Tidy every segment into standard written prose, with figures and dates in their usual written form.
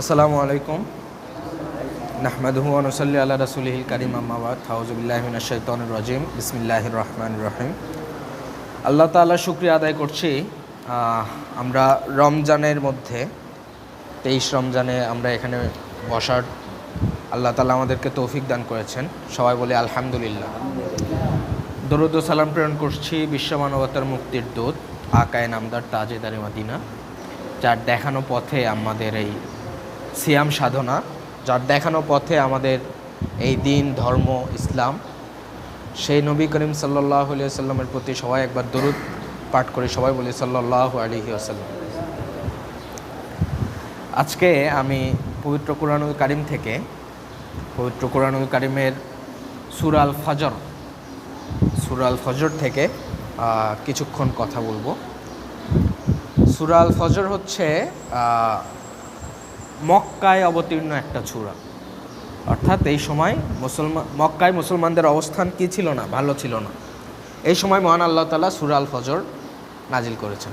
আসসালামু আলাইকুম। নাহমাদুহু ওয়া নুসাল্লি আলা রাসূলিহিল কারীম, আম্মা বাদ। আউযু বিল্লাহি মিনাশ শাইতানির রাজীম। বিসমিল্লাহির রহমানির রহিম। আল্লাহ তাআলার শুকরিয়া আদায় করছি। আমরা রমজানের মধ্যে 23 রমজানে আমরা এখানে বসার আল্লাহ তাআলা আমাদেরকে তৌফিক দান করেছেন। সবাই বলি আলহামদুলিল্লাহ। দরুদ ও সালাম প্রেরণ করছি বিশ্ব মানবতার মুক্তির দূত আকায়ে নামদার তাজেদারে মদিনা, যার দেখানো পথে আমাদের এই সিয়াম সাধনা, যার দেখানো পথে আমাদের এই দিন ধর্ম ইসলাম, সেই নবী করিম সাল্লাল্লাহু আলাইহি ওয়াসাল্লামের প্রতি সবাই একবার দরুদ পাঠ করে সবাই বলি সাল্লাল্লাহু আলাইহি ওয়াসাল্লাম। আজকে আমি পবিত্র কুরআনুল কারীম থেকে পবিত্র কুরআনুল কারীমের সূরা আল ফজর থেকে কিছুক্ষণ কথা বলবো। সূরা আল ফজর হচ্ছে মক্কায় অবতীর্ণ একটা সূরা, অর্থাৎ এই সময় মক্কায় মুসলমানদের অবস্থান কি ছিল না, ভালো ছিল না। এই সময় মহান আল্লাহ তাআলা সূরা আল ফজর নাজিল করেছেন।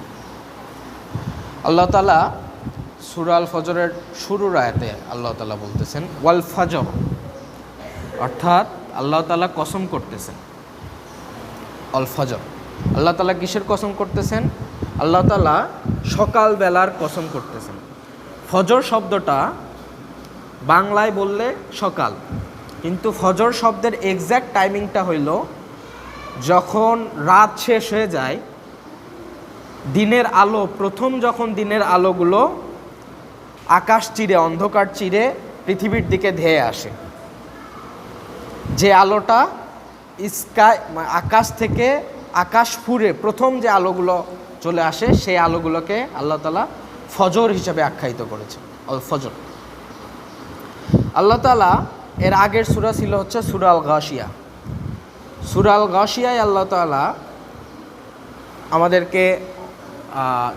আল্লাহ তাআলা সূরা আল ফজরের শুরুর আয়াতে আল্লাহ তাআলা বলতেছেন ওয়াল ফজর, অর্থাৎ আল্লাহ তাআলা কসম করতেছেন। আল ফজর, আল্লাহ তাআলা কিসের কসম করতেছেন? আল্লাহ তাআলা সকালবেলার কসম করতেছেন। ফজর শব্দটা বাংলায় বললে সকাল, কিন্তু ফজর শব্দের এক্স্যাক্ট টাইমিংটা হইল যখন রাত শেষ হয়ে যায়, দিনের আলো যখন দিনের আলোগুলো আকাশ চিরে, অন্ধকার চিরে পৃথিবীর দিকে ধেয়ে আসে, যে আলোটা আকাশ থেকে আকাশ ফুরে প্রথম যে আলোগুলো চলে আসে, সেই আলোগুলোকে আল্লাহ তাআলা ফজর হিসাবে আখ্যায়িত করেছে, আল ফজর। আল্লাহ তাআলা এর আগের সূরা ছিল হচ্ছে সূরা আল গাশিয়া। সূরা আল গাশিয়ায় আল্লাহ তাআলা আমাদেরকে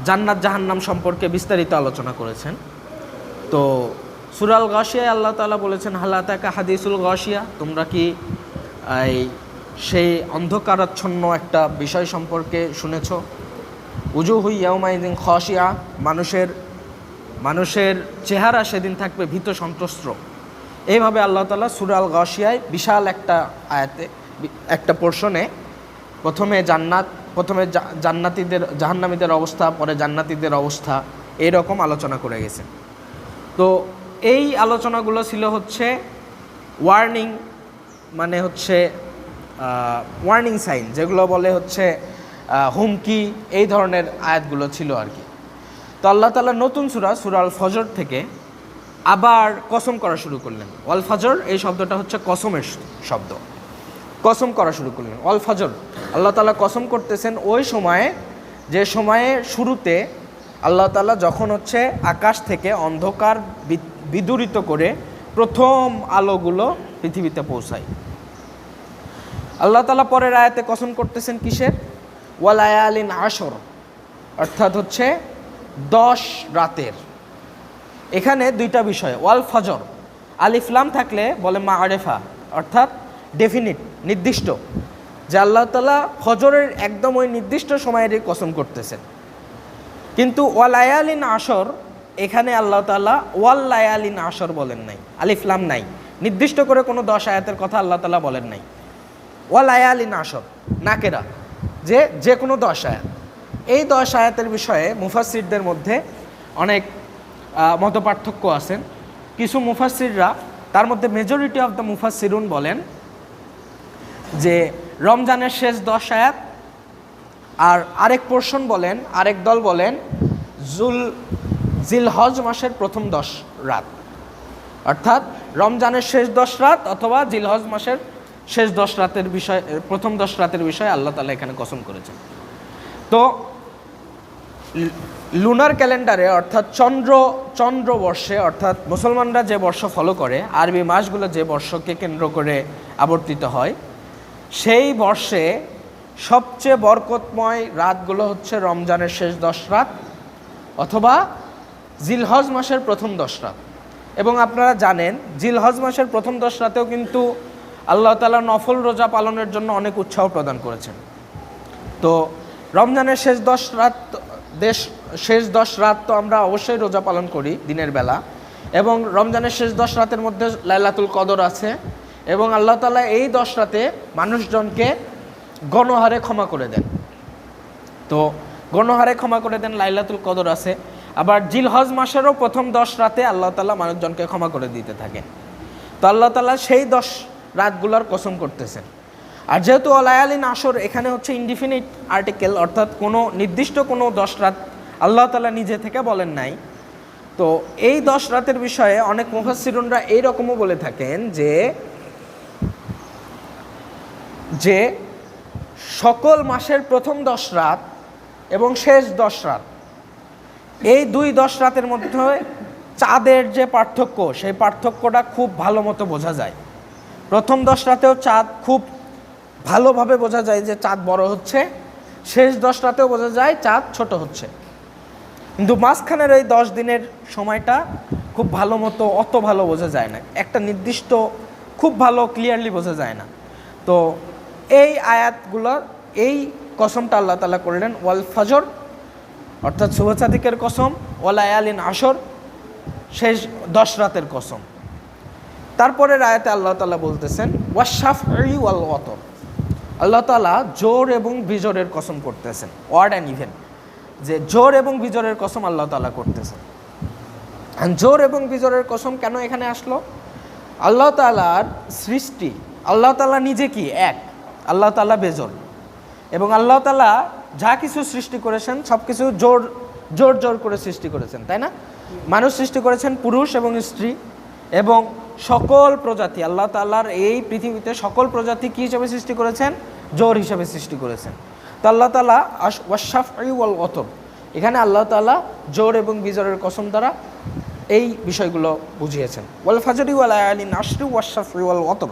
জান্নাত জাহান্নাম সম্পর্কে বিস্তারিত আলোচনা করেছেন। তো সূরা আল গাশিয়ায় আল্লাহ তাআলা বলেছেন হাল আতাকা হাদিসুল গাশিয়া, তোমরা কি সেই অন্ধকারাচ্ছন্ন একটা বিষয় সম্পর্কে শুনেছ? উজুহু ইয়াউমাইযিন খাশিয়া, মানুষের চেহারা সেদিন থাকবে ভীত সন্ত্রস্ত। এইভাবে আল্লাহ তাআলা সূরা আল গাশিয়ায় বিশাল একটা আয়াতে, একটা পোর্শনে প্রথমে জান্নাতীদের জাহান্নামীদের অবস্থা, পরে জান্নাতীদের অবস্থা, এইরকম আলোচনা করে গেছে। তো এই আলোচনাগুলো ছিল হচ্ছে ওয়ার্নিং, মানে হচ্ছে ওয়ার্নিং সাইন, যেগুলো বলে হচ্ছে হুমকি, এই ধরনের আয়াতগুলো ছিল আর কি। তো আল্লাহ তাআলা নতুন সূরা আল ফজর থেকে আবার কসম করা শুরু করলেন। ওয়াল ফজর, এই শব্দটা হচ্ছে কসমের শব্দ, কসম করা শুরু করলেন। ওয়াল ফজর, আল্লাহ তাআলা কসম করতেছেন ওই সময়ে, যে সময়ে শুরুতে আল্লাহ তাআলা যখন হচ্ছে আকাশ থেকে অন্ধকার বিদূরিত করে প্রথম আলোগুলো পৃথিবীতে পৌঁছায়। আল্লাহ তাআলা পরের আয়াতে কসম করতেছেন কিসের? ওয়ালায়ালিন আশর, অর্থাৎ হচ্ছে 10 রাতের। এখানে দুইটা বিষয়, ওয়াল ফজর আলিফ লাম থাকলে বলে মাআরিফা, অর্থাৎ ডেফিনিট, নির্দিষ্ট, যে আল্লাহ তাআলা ফজরের একদম ওই নির্দিষ্ট সময়েরই কসম করতেছেন। কিন্তু ওয়ালায়ালিন আশর, এখানে আল্লাহ তাআলা ওয়াল লায়ালিন আশর বলেন নাই, আলিফ লাম নাই, নির্দিষ্ট করে কোনো 10 আয়াতের কথা আল্লাহ তাআলা বলেন নাই। ওয়ালায়ালিন আশর নাকেরা, যে কোনো 10 আয়াত। এই 10 আয়াতের বিষয়ে মুফাসসিরদের মধ্যে অনেক মতপার্থক্য আছেন। কিছু মুফাসসিররা, তার মধ্যে মেজরিটি অফ দ্য মুফাসসিরুন বলেন যে রমজানের শেষ 10 আয়াত, আর আরেক পোর্শন বলেন, আরেক দল বলেন জিলহজ মাসের প্রথম 10 রাত, অর্থাৎ রমজানের শেষ 10 রাত অথবা জিলহজ মাসের শেষ 10 রাতের বিষয়, প্রথম 10 রাতের বিষয়ে আল্লাহ তাআলা এখানে কসম করেছেন। তো লুনার ক্যালেন্ডারে, অর্থাৎ চন্দ্রবর্ষে, অর্থাৎ মুসলমানরা যে বর্ষ ফলো করে, আরবি মাসগুলো যে বর্ষকে কেন্দ্র করে আবর্তিত হয়, সেই বর্ষে সবচেয়ে বরকতময় রাতগুলো হচ্ছে রমজানের শেষ 10 রাত অথবা জিলহজ মাসের প্রথম 10 রাত। এবং আপনারা জানেন জিলহজ মাসের প্রথম 10 রাতেও কিন্তু আল্লাহ তাআলা নফল রোজা পালনের জন্য অনেক উৎসাহ প্রদান করেছেন। তো রমজানের শেষ 10 রাত তো আমরা অবশ্যই রোজা পালন করি দিনের বেলা, এবং রমজানের শেষ 10 রাতের মধ্যে লাইলাতুল কদর আছে, এবং আল্লাহ তাআলা এই 10 রাতে মানুষজনকে গণহারে ক্ষমা করে দেন। তো গণহারে ক্ষমা করে দেন, লাইলাতুল কদর আছে। আবার জিলহজ মাসেরও প্রথম 10 রাতে আল্লাহ তাআলা মানুষজনকে ক্ষমা করে দিতে থাকেন। তো আল্লাহ তাআলা সেই 10 রাতগুলোর কসম করতেছেন। আর যেহেতু লায়ালিন আশর এখানে হচ্ছে ইনডিফিনিট আর্টিকেল, অর্থাৎ কোনো নির্দিষ্ট কোনো 10 রাত আল্লাহ তাআলা নিজে থেকে বলেন নাই। তো এই 10 রাতের বিষয়ে অনেক মুফাসসিরুনরা এইরকমও বলে থাকেন যে সকল মাসের প্রথম 10 রাত এবং শেষ 10 রাত, এই 10 রাতের মধ্যে চাঁদের যে পার্থক্য, সেই পার্থক্যটা খুব ভালো মতো বোঝা যায়। প্রথম 10 রাতেও চাঁদ খুব ভালোভাবে বোঝা যায় যে চাঁদ বড় হচ্ছে, শেষ 10 রাতেও বোঝা যায় চাঁদ ছোট হচ্ছে। কিন্তু মাঝখানের এই 10 দিনের সময়টা খুব ভালো মতো অত ভালো বোঝা যায় না, একটা নির্দিষ্ট খুব ভালো ক্লিয়ারলি বোঝা যায় না। তো এই আয়াতগুলোর এই কসমটা আল্লাহ তাআলা করলেন ওয়াল ফজর, অর্থাৎ শুভ সাদিকের কসম, ওয়া লায়ালিন আশর, শেষ 10 রাতের কসম। তারপরের আয়াতে আল্লাহ তাআলা বলতেছেন ওয়াশ-শাফঈ ওয়াল ওয়াতর, আল্লাহ তাআলা জোর এবং বিজোরের কসম করতেছেন, ওয়ার্ড অ্যান্ড ইভেন, যে জোর এবং বিজোরের কসম আল্লাহ তাআলা করতেছেন। জোর এবং বিজোরের কসম কেন এখানে আসলো? আল্লাহ তাআলার সৃষ্টি, আল্লাহ তাআলা নিজে কি এক, আল্লাহ তাআলা বেজোর, এবং আল্লাহ তাআলা যা কিছু সৃষ্টি করেছেন সব কিছু জোর জোর জোর করে সৃষ্টি করেছেন, তাই না? মানুষ সৃষ্টি করেছেন পুরুষ এবং স্ত্রী, এবং সকল প্রজাতি আল্লাহ তাআলার এই পৃথিবীতে সকল প্রজাতি কী হিসাবে সৃষ্টি করেছেন? জোর হিসাবে সৃষ্টি করেছেন। তো আল্লাহ তাআলা ওয়াশ-শাফঈ ওয়াল ওয়াতর, এখানে আল্লাহ তাআলা জোর এবং বিজোরের কসম দ্বারা এই বিষয়গুলো বুঝিয়েছেন। ওয়াল ফাজরি ওয়া লায়ালিন আশরি ওয়াশ-শাফঈ ওয়াল ওয়াতর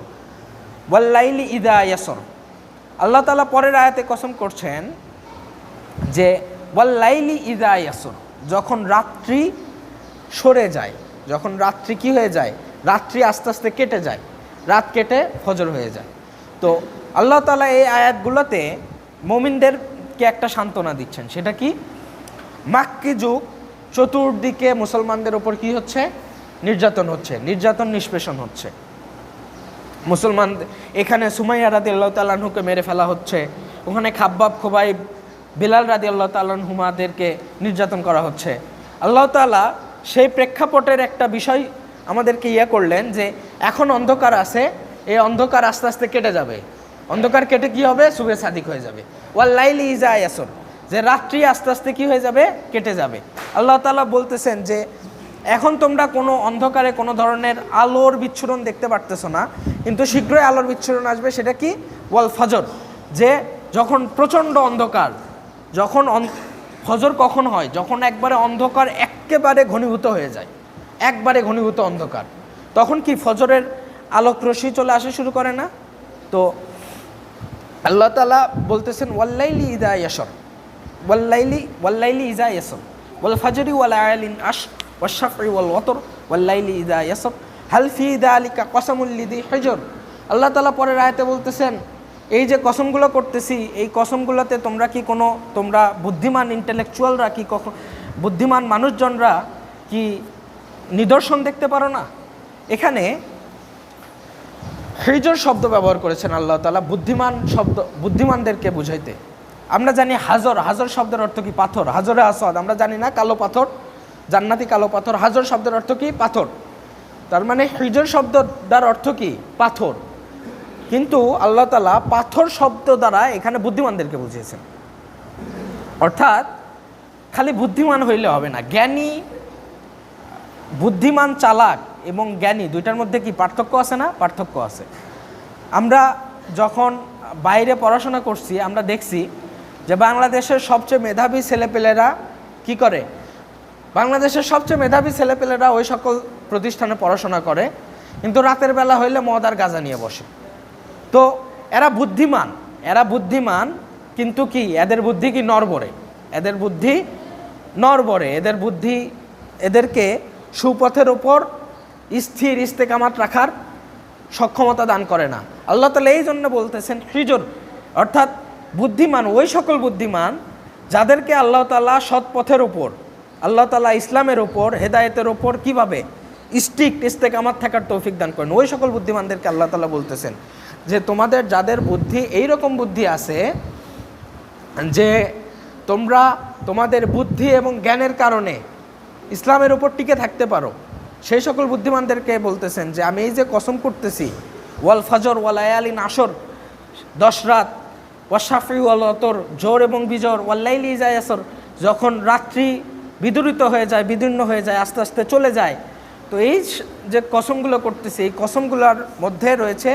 ওয়াল লাইলি ইযা ইয়াসর, আল্লাহ তাআলা পরের আয়াতে কসম করছেন যে ওয়াল লাইলি ইযা ইয়াসর, যখন রাত্রি সরে যায়, যখন রাত্রি কি হয়ে যায়, রাত্রি আস্তে আস্তে কেটে যায়, রাত কেটে ফজর হয়ে যায়। তো আল্লাহ তাআলা এই আয়াতগুলোতে মুমিনদেরকে একটা সান্ত্বনা দিচ্ছেন, সেটা কি? মাক্কি যুগ, চতুর্দিকে মুসলমানদের ওপর কি হচ্ছে? নির্যাতন হচ্ছে, নির্যাতন নিষ্পেষণ হচ্ছে। মুসলমান এখানে সুমাইয়া রাদিয়াল্লাহু তাআলা আনহুকে মেরে ফেলা হচ্ছে, ওখানে খাব্বাব, খুবাইব, বিলাল রাদিয়াল্লাহু তাআলা আনহুমাদেরকে নির্যাতন করা হচ্ছে। আল্লাহ তাআলা সেই প্রেক্ষাপটের একটা বিষয় আমাদেরকে করলেন যে এখন অন্ধকার আছে, এই অন্ধকার আস্তে আস্তে কেটে যাবে, অন্ধকার কেটে কি হবে? শুভে সাদিক হয়ে যাবে। ওয়াল লাইলি ইযা ইয়াসর, যে রাত্রি আস্তে আস্তে কি হয়ে যাবে? কেটে যাবে। আল্লাহ তাআলা বলতেছেন যে এখন তোমরা কোনো অন্ধকারে কোনো ধরনের আলোর বিচ্ছুরণ দেখতে পারতেছো না, কিন্তু শীঘ্রই আলোর বিচ্ছুরণ আসবে। সেটা কি? ওয়াল ফজর, যে যখন প্রচণ্ড অন্ধকার, যখন ফজর কখন হয়? যখন একবারে অন্ধকার একেবারে ঘনীভূত হয়ে যায়, একবারে ঘনীভূত অন্ধকার, তখন কি ফজরের আলোক রশ্মি চলে আসা শুরু করে না? তো আল্লাহ তাআলা বলতেছেন ওয়াল্লাইলি ইযা ইয়াসর, ওয়াল্লাইলি ইযা ইয়াসর ওয়াল ফাজরি ওয়া লায়ালিন আশর ওয়াশ-শাফঈ ওয়াল ওয়াতর ওয়াল্লাইলি ইযা ইয়াসর হাল ফি যালিকা কসমুল লিযি হিজর। আল্লাহ তাআলা পরের আয়াতে বলতেছেন এই যে কসমগুলো করতেছি, এই কসমগুলোতে তোমরা বুদ্ধিমান ইন্টেলেকচুয়ালরা কি বুদ্ধিমান মানুষজনরা কি নিদর্শন দেখতে পারো না? এখানে হিজর শব্দ ব্যবহার করেছেন আল্লাহ তাআলা বুদ্ধিমান শব্দ, বুদ্ধিমানদেরকে বুঝাইতে। আমরা জানি হাজর শব্দের অর্থ কি? পাথর। হাজরে আসাদ আমরা জানি না, কালো পাথর, জান্নাতি কালো পাথর। হাজর শব্দের অর্থ কি? পাথর। তার মানে হিজর শব্দটার অর্থ কি? পাথর। কিন্তু আল্লাহ তাআলা পাথর শব্দ দ্বারা এখানে বুদ্ধিমানদেরকে বুঝিয়েছেন। অর্থাৎ খালি বুদ্ধিমান হইলে হবে না, জ্ঞানী, বুদ্ধিমান, চালাক এবং জ্ঞানী দুইটার মধ্যে কি পার্থক্য আছে না? পার্থক্য আছে। আমরা যখন বাইরে পড়াশোনা করছি আমরা দেখছি যে বাংলাদেশের সবচেয়ে মেধাবী ছেলেপেলেরা কি করে? বাংলাদেশের সবচেয়ে মেধাবী ছেলেপেলেরা ওই সকল প্রতিষ্ঠানে পড়াশোনা করে, কিন্তু রাতের বেলা হইলে মদ আর গাঁজা নিয়ে বসে। তো এরা বুদ্ধিমান কিন্তু কি এদের বুদ্ধি কি নড়বড়ে, এদের বুদ্ধি এদেরকে সুপথের ওপর স্থির ইস্তেকামাত রাখার সক্ষমতা দান করে না। আল্লাহ তাআলা এই জন্য বলতেছেন হিজর, অর্থাৎ বুদ্ধিমান ওই সকল বুদ্ধিমান যাদেরকে আল্লাহ তাআলা সৎ পথের ওপর, আল্লাহ তাআলা ইসলামের ওপর, হেদায়েতের ওপর কিভাবে স্ট্রিক্ট ইস্তেকামাত থাকার তৌফিক দান করেন। ওই সকল বুদ্ধিমানদেরকে আল্লাহ তাআলা বলতেছেন যে তোমাদের যাদের বুদ্ধি এইরকম বুদ্ধি আছে যে তোমরা তোমাদের বুদ্ধি এবং জ্ঞানের কারণে ইসলামের উপর টিকে থাকতে পারো, সেই সকল বুদ্ধিমানদেরকে বলতেছেন যে আমি এই যে কসম করতেছি ওয়াল ফজর ওয়াল লায়ালিন আশর, 10 রাত, ওয়াশাফি ওয়াল ওতর, জোর এবং বিজোর, ওয়াল্লাইলি ইজা ইয়াসর, যখন রাত্রি বিদূরিত হয়ে যায়, বিদীর্ণ হয়ে যায়, আস্তে আস্তে চলে যায়। তো এই যে কসমগুলো করতেছি, এই কসমগুলোর মধ্যে রয়েছে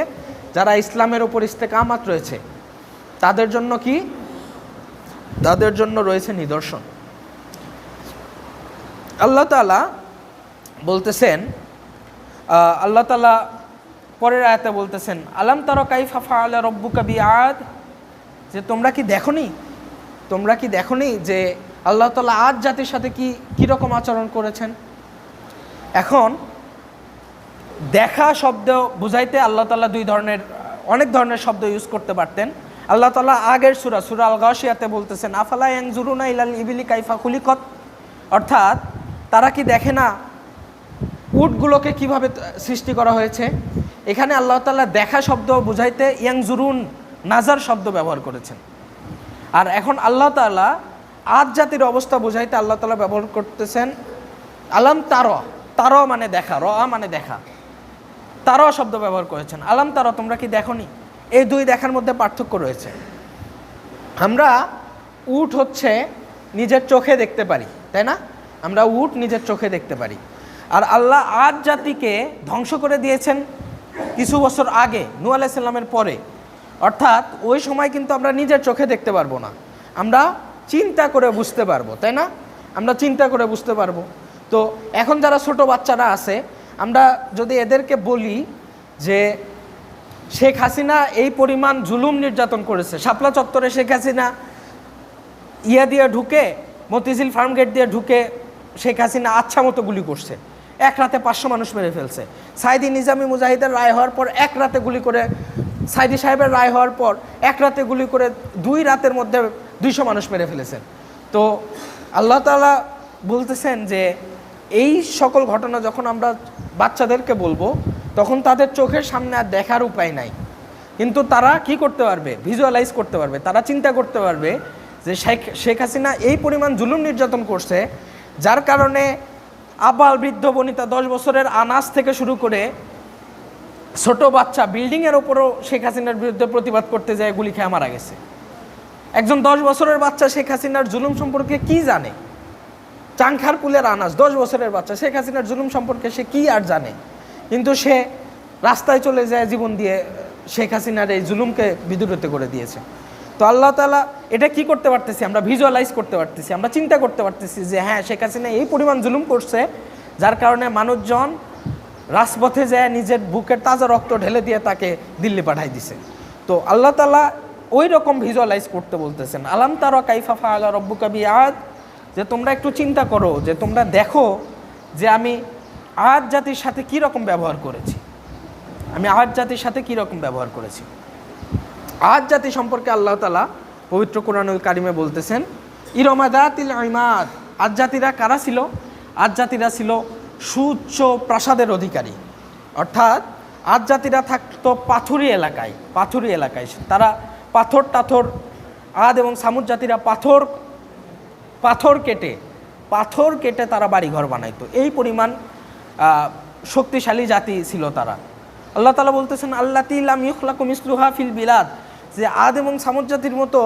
যারা ইসলামের উপর ইস্তেকামাত রয়েছে তাদের জন্য কি, তাদের জন্য রয়েছে নিদর্শন। আল্লাহ তাআলা বলতেছেন, আল্লাহ তাআলা পরের আয়াতে বলতেছেন আলাম তারা কাইফা ফাআলা রাব্বুকা বিআদ, যে তোমরা কি দেখোনি যে আল্লাহ তাআলা আদ জাতির সাথে কীরকম আচরণ করেছেন। এখন দেখা শব্দ বুঝাইতে আল্লাহ তাআলা অনেক ধরনের শব্দ ইউজ করতে পারতেন। আল্লাহ তাআলা আগের সূরা আল গাশিয়াতে বলতেছেন আফালা ইয়ানজুরুনা ইলাল ইবিলি কাইফা খুলিকাত, অর্থাৎ তারা কি দেখে না উটগুলোকে কিভাবে সৃষ্টি করা হয়েছে। এখানে আল্লাহ তাআলা দেখা শব্দ বুঝাইতে ইয়ানজুরুন নাজার শব্দ ব্যবহার করেছেন। আর এখন আল্লাহ তাআলা আদ জাতির অবস্থা বুঝাইতে আল্লাহ তাআলা ব্যবহার করতেছেন আলাম তারা মানে দেখা, মানে দেখা, তারা শব্দ ব্যবহার করেছেন। আলাম তারা, তোমরা কি দেখোনি। এই দুই দেখার মধ্যে পার্থক্য রয়েছে। আমরা উট হচ্ছে নিজের চোখে দেখতে পারি, তাই না? আমরা উট নিজের চোখে দেখতে পারি। আর আল্লাহ আদ জাতিকে ধ্বংস করে দিয়েছেন কিছু বছর আগে, নূহ আলাইহিস সালামের পরে। অর্থাৎ ওই সময় কিন্তু আমরা নিজের চোখে দেখতে পারবো না, আমরা চিন্তা করে বুঝতে পারবো, তাই না? আমরা চিন্তা করে বুঝতে পারবো। তো এখন যারা ছোট বাচ্চারা আছে, আমরা যদি এদেরকে বলি যে শেখ হাসিনা এই পরিমাণ জুলুম নির্যাতন করেছে, শাপলা চত্বরে শেখ হাসিনা দিয়ে ঢুকে, মতিঝিল ফার্ম গেট দিয়ে ঢুকে শেখ হাসিনা আচ্ছা মতো গুলি করছে, এক রাতে 500 মানুষ মেরে ফেলছে। সাইদি নিজামী মুজাহিদের রায় হওয়ার পর এক রাতে গুলি করে, সাইদি সাহেবের রায় হওয়ার পর এক রাতে গুলি করে 2 রাতের মধ্যে 200 মানুষ মেরে ফেলেছেন। তো আল্লাহ তাআলা বলতেছেন যে এই সকল ঘটনা যখন আমরা বাচ্চাদেরকে বলবো তখন তাদের চোখের সামনে আর দেখার উপায় নাই, কিন্তু তারা কি করতে পারবে, ভিজুয়ালাইজ করতে পারবে, তারা চিন্তা করতে পারবে যে শেখ হাসিনা এই পরিমাণ জুলুম নির্যাতন করছে, যার কারণে আবাল বৃদ্ধ বনিতা 10 বছরের আনাস থেকে শুরু করে ছোট বাচ্চা বিল্ডিংয়ের ওপরও শেখ হাসিনার বিরুদ্ধে প্রতিবাদ করতে যায় গুলি খেয়ে মারা গেছে। একজন 10 বছরের বাচ্চা শেখ হাসিনার জুলুম সম্পর্কে কি জানে? চাংখার পুলের আনাস 10 বছরের বাচ্চা শেখ হাসিনার জুলুম সম্পর্কে সে কি আর জানে? কিন্তু সে রাস্তায় চলে যায় জীবন দিয়ে শেখ হাসিনার এই জুলুমকে বিদূরিত করে দিয়েছে। তো আল্লাহ তাআলা এটা কি করতে পারতেছি, আমরা ভিজুয়ালাইজ করতে পারতেছি, আমরা চিন্তা করতে পারতেছি যে হ্যাঁ, শেখ হাসিনা এই পরিমাণ জুলুম করছে যার কারণে মানুষজন রাজপথে যায় নিজের বুকের তাজা রক্ত ঢেলে দিয়ে তাকে দিল্লি পাঠাই দিছে। তো আল্লাহ তাআলা ওই রকম ভিজুয়ালাইজ করতে বলতেছেন আলাম তারা কাইফা ফাআলা রাব্বুকা বিআদ, যে তোমরা একটু চিন্তা করো, যে তোমরা দেখো যে আমি আদ জাতির সাথে কী রকম ব্যবহার করেছি, আমি আদ জাতির সাথে কী রকম ব্যবহার করেছি। আদ জাতি সম্পর্কে আল্লাহ তাআলা পবিত্র কোরআনুল কারিমে বলতেছেন ইরমাদাতিল ইমাদ, আদ জাতিরা কারা ছিল? আদ জাতিরা ছিল সুউচ্চ প্রাসাদের অধিকারী। অর্থাৎ আদ জাতিরা থাকতো পাথুরি এলাকায়, তারা পাথর আদ এবং সামুদ জাতিরা পাথর কেটে তারা বাড়িঘর বানাইতো। এই পরিমাণ শক্তিশালী জাতি ছিল তারা। আল্লাহ তাআলা বলতেছেন আল্লাতী লাম ইখলাকু মিসলুহা ফিল বিলাদ, যে আদ এবং সামুদ জাতির মতো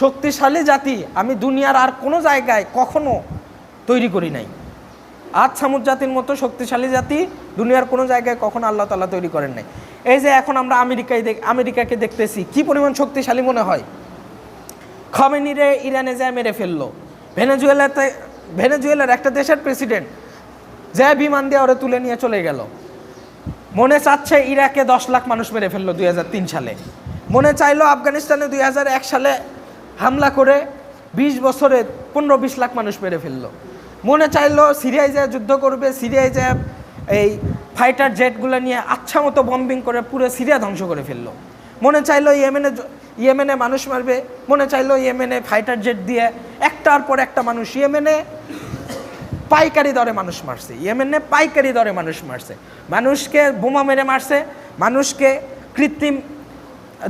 শক্তিশালী জাতি আমি দুনিয়ার আর কোনো জায়গায় কখনো তৈরি করি নাই। আদ সামুদ জাতির মতো শক্তিশালী জাতি দুনিয়ার কোনো জায়গায় কখনো আল্লাহ তাআলা তৈরি করেন নাই। এই যে এখন আমরা আমেরিকাকে দেখতেছি, কি পরিমাণ শক্তিশালী মনে হয়। খমেনিরে ইরানে যায় মেরে ফেললো, ভেনেজুয়েলার একটা দেশের প্রেসিডেন্ট যে বিমান দিয়ে ওরা তুলে নিয়ে চলে গেল। মনে চাচ্ছে ইরাকে 10 লাখ মানুষ মেরে ফেললো 2003 সালে, মনে চাইলো আফগানিস্তানে 2001 সালে হামলা করে 20 বছরে 15-20 লাখ মানুষ মেরে ফেললো। মনে চাইলো সিরিয়ায় যায় যুদ্ধ করবে, সিরিয়ায় যায় এই ফাইটার জেটগুলো নিয়ে আচ্ছা মতো বম্বিং করে পুরো সিরিয়া ধ্বংস করে ফেললো। মনে চাইলো ইয়েমেনে মানুষ মারবে, মনে চাইলো ইয়েমেনে ফাইটার জেট দিয়ে একটার পর একটা মানুষ। ইয়েমেনে পাইকারি দরে মানুষ মারছে, ইয়েমেনে পাইকারি দরে মানুষ মারছে, মানুষকে বোমা মেরে মারছে, মানুষকে কৃত্রিম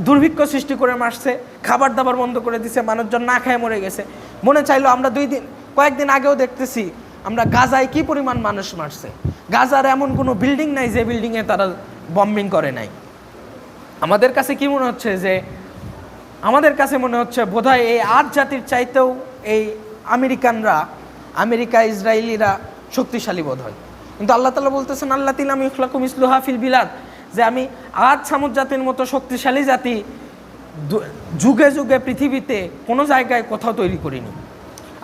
দুর্ভিক্ষ সৃষ্টি করে মারছে, খাবার দাবার বন্ধ করে দিছে, মানুষজন না খায় মরে গেছে। মনে চাইলো আমরা কয়েকদিন আগেও দেখতেছি আমরা গাজায় কি পরিমাণ মানুষ মারছে। গাজার এমন কোনো বিল্ডিং নাই যে বিল্ডিংয়ে তারা বম্বিং করে নাই। আমাদের কাছে কি মনে হচ্ছে যে বোধহয় এই 8 জাতির চাইতেও এই আমেরিকা ইসরায়েলিরা শক্তিশালী বোধ হয়। কিন্তু আল্লাহ তাআলা বলতেছেন আল্লাতী লাম ইখলাকু মিসলুহা ফিল বিলাদ, যে আমি আদ সামুদ জাতির মতো শক্তিশালী জাতি যুগে যুগে পৃথিবীতে কোনো জায়গায় কোথাও তৈরি করিনি।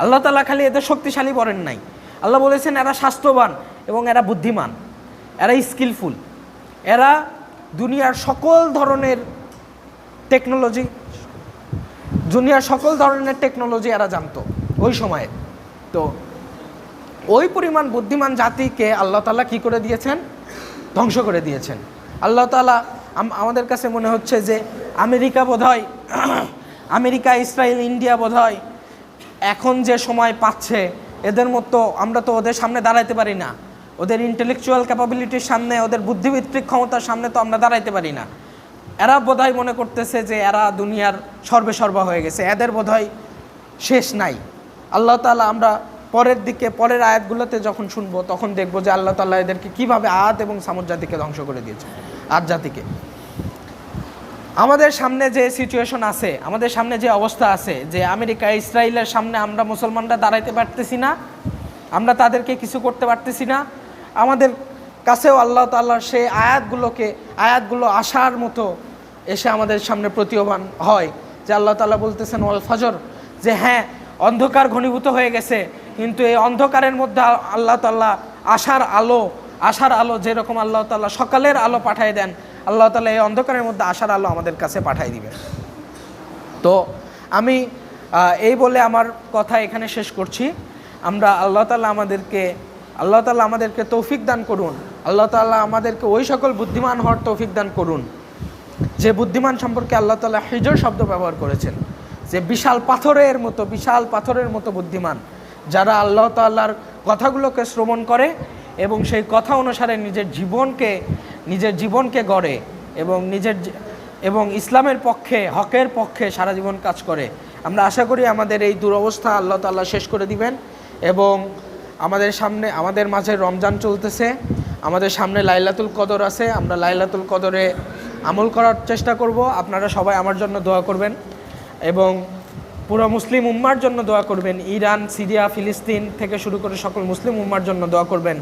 আল্লাহ তাআলা খালি এদের শক্তিশালী বলেন নাই, আল্লাহ বলেছেন এরা স্বাস্থ্যবান এবং এরা বুদ্ধিমান, এরা স্কিলফুল, এরা দুনিয়ার সকল ধরনের টেকনোলজি এরা জানতো ওই সময়ে। তো ওই পরিমাণ বুদ্ধিমান জাতিকে আল্লাহ তাআলা কি করে দিয়েছেন? ধ্বংস করে দিয়েছেন। আল্লাহ তাআলা আমাদের কাছে মনে হচ্ছে যে আমেরিকা, ইসরায়েল, ইন্ডিয়া বোধহয় এখন যে সময় পাচ্ছে এদের মতো আমরা তো ওদের সামনে দাঁড়াইতে পারি না, ওদের ইন্টেলেকচুয়াল ক্যাপাবিলিটির সামনে, ওদের বুদ্ধিভিত্তিক ক্ষমতার সামনে তো আমরা দাঁড়াইতে পারি না। এরা বোধহয় মনে করতেছে যে এরা দুনিয়ার সর্বেসর্বা হয়ে গেছে, এদের বোধহয় শেষ নাই। আল্লাহ তাআলা আমরা পরের আয়াতগুলোতে যখন শুনবো তখন দেখবো যে আল্লাহ তাআলা এদেরকে কীভাবে আদ এবং সামুদ জাতিকে ধ্বংস করে দিয়েছে। আদ জাতিকে আমাদের সামনে যে সিচুয়েশন আছে, আমাদের সামনে যে অবস্থা আছে, যে আমেরিকা ইসরায়েলের সামনে আমরা মুসলমানরা দাঁড়াইতে পারতেছি না, আমরা তাদেরকে কিছু করতে পারতেছি না, আমাদের কাছেও আল্লাহ তাআলার সেই আয়াতগুলো আসার মতো এসে আমাদের সামনে প্রতীয়মান হয় যে আল্লাহ তাআলা বলতেছেন ওয়াল ফজর, যে হ্যাঁ অন্ধকার ঘনীভূত হয়ে গেছে, কিন্তু এই অন্ধকারের মধ্যে আল্লাহ তাআলা আশার আলো যেরকম আল্লাহ তাআলা সকালের আলো পাঠিয়ে দেন, আল্লাহ তাআলা এই অন্ধকারের মধ্যে আশার আলো আমাদের কাছে পাঠিয়ে দিবেন। তো আমি এই বলে আমার কথা এখানে শেষ করছি। আমরা আল্লাহ তাআলা আমাদেরকে তৌফিক দান করুন, আল্লাহ তাআলা আমাদেরকে ওই সকল বুদ্ধিমান হওয়ার তৌফিক দান করুন যে বুদ্ধিমান সম্পর্কে আল্লাহ তাআলা হিজর শব্দ ব্যবহার করেছেন, যে বিশাল পাথরের মতো বুদ্ধিমান, যারা আল্লাহ তাআলার কথাগুলোকে শ্রবণ করে এবং সেই কথা অনুসারে নিজের জীবনকে গড়ে এবং ইসলামের পক্ষে, হকের পক্ষে সারা জীবন কাজ করে। আমরা আশা করি আমাদের এই দুরবস্থা আল্লাহ তাআলা শেষ করে দিবেন এবং আমাদের মাঝে রমজান চলতেছে, আমাদের সামনে লাইলাতুল কদর আছে, আমরা লাইলাতুল কদরে আমল করার চেষ্টা করব। আপনারা সবাই আমার জন্য দোয়া করবেন এবং পুরো মুসলিম উম্মার জন্য দোয়া করবেন। ইরান, সিরিয়া, ফিলিস্তিন থেকে শুরু করে সকল মুসলিম উম্মার জন্য দোয়া করবেন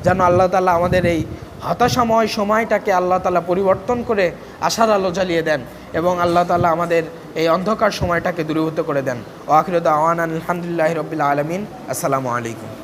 যেন আল্লাহ তাআলা আমাদের এই হতাশাময় সময়টাকে আল্লাহ তাআলা পরিবর্তন করে আশার আলো জ্বালিয়ে দেন এবং আল্লাহ তাআলা আমাদের এই অন্ধকার সময়টাকে দূরীভূত করে দেন। ওয়া আখিরু দাওয়ানা আলহামদুলিল্লাহি রাব্বিল আলামিন। আসসালামু আলাইকুম।